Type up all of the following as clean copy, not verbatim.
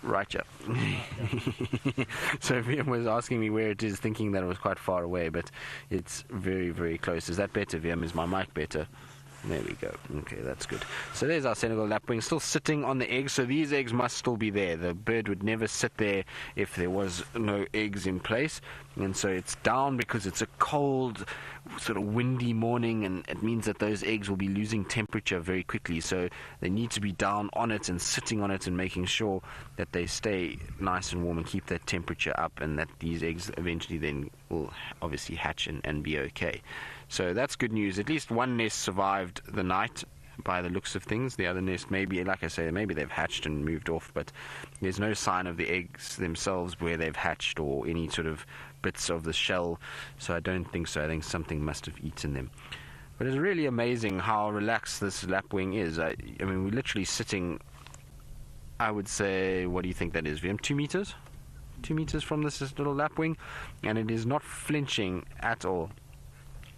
Right, yeah. So VM was asking me where it is, thinking that it was quite far away, but it's very, very close. Is that better, VM? Is my mic better? There we go. Okay, that's good. So there's our Senegal lapwing still sitting on the eggs. So these eggs must still be there. The bird would never sit there if there was no eggs in place. And so it's down because it's a cold, sort of windy morning, and it means that those eggs will be losing temperature very quickly. So they need to be down on it and sitting on it and making sure that they stay nice and warm and keep that temperature up, and that these eggs eventually then will obviously hatch and be okay. So that's good news. At least one nest survived the night by the looks of things. The other nest, maybe, like I say, maybe they've hatched and moved off, but there's no sign of the eggs themselves where they've hatched or any sort of bits of the shell. So I don't think so. I think something must have eaten them. But it's really amazing how relaxed this lapwing is. I mean, we're literally sitting, I would say, what do you think that is, VM? 2 meters? 2 meters from this little lapwing, and it is not flinching at all.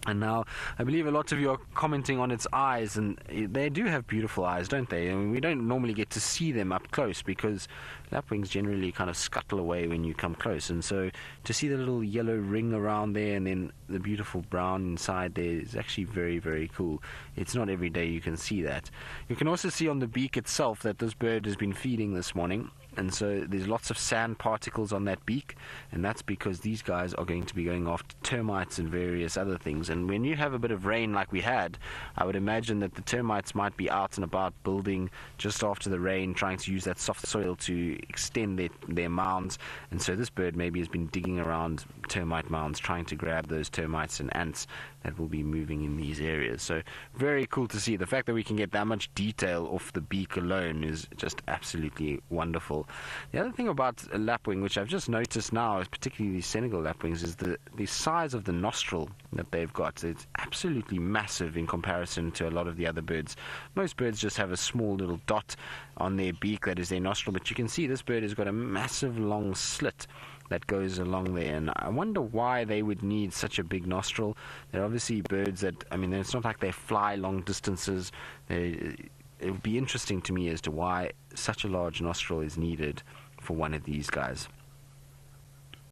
And now, I believe a lot of you are commenting on its eyes, and they do have beautiful eyes, don't they? I mean, we don't normally get to see them up close because lapwings generally kind of scuttle away when you come close. And so to see the little yellow ring around there and then the beautiful brown inside there is actually very, very cool. It's not every day you can see that. You can also see on the beak itself that this bird has been feeding this morning. And so there's lots of sand particles on that beak, and that's because these guys are going to be going after termites and various other things. And when you have a bit of rain like we had, I would imagine that the termites might be out and about building just after the rain, trying to use that soft soil to extend their mounds. And so this bird maybe has been digging around termite mounds, trying to grab those termites and ants that will be moving in these areas. So very cool to see. The fact that we can get that much detail off the beak alone is just absolutely wonderful. The other thing about a lapwing, which I've just noticed now, particularly these Senegal lapwings, is the size of the nostril that they've got. It's absolutely massive in comparison to a lot of the other birds. Most birds just have a small little dot on their beak that is their nostril, but you can see this bird has got a massive long slit that goes along there, and I wonder why they would need such a big nostril. They're obviously birds that, I mean, it's not like they fly long distances. It would be interesting to me as to why such a large nostril is needed for one of these guys.